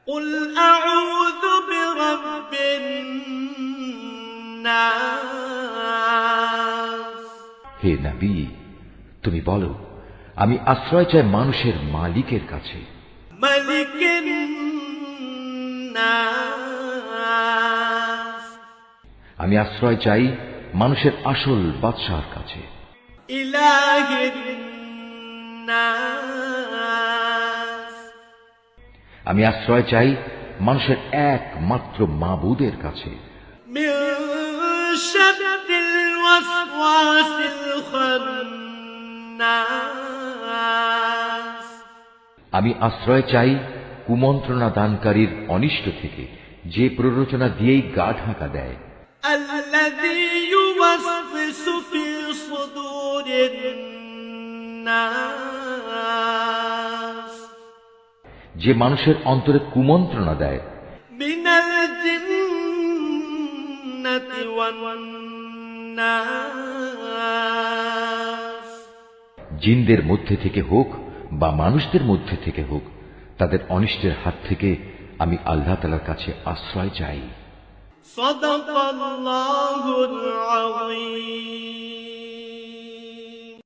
قل أعوذ برب الناس। হে নবী, তুমি বলো, আমি আশ্রয় চাই মানুষের মালিকের কাছে। ملك الناس। আমি আশ্রয় চাই মানুষের আসল বাদশাহর কাছে। إله الناس। আমি আশ্রয় চাই মানুষের একমাত্র মাবুদের কাছে। من شر الوسواس الخناس। আমি আশ্রয় চাই কুমন্ত্রণা দানকারীর অনিষ্ট থেকে, যে প্ররোচনা দিয়েই গা ঢাকা দেয়। الذي يوسوس في صدور الناس। যে মানুষের অন্তরে কুমন্ত্রণা দেয়। من الجنة والناس। জিনদের মধ্যে থেকে হোক বা মানুষদের মধ্যে থেকে হোক, তাদের অনিষ্টের হাত থেকে আমি আল্লাহ তাআলার কাছে আশ্রয় চাই। صدق الله العظيم।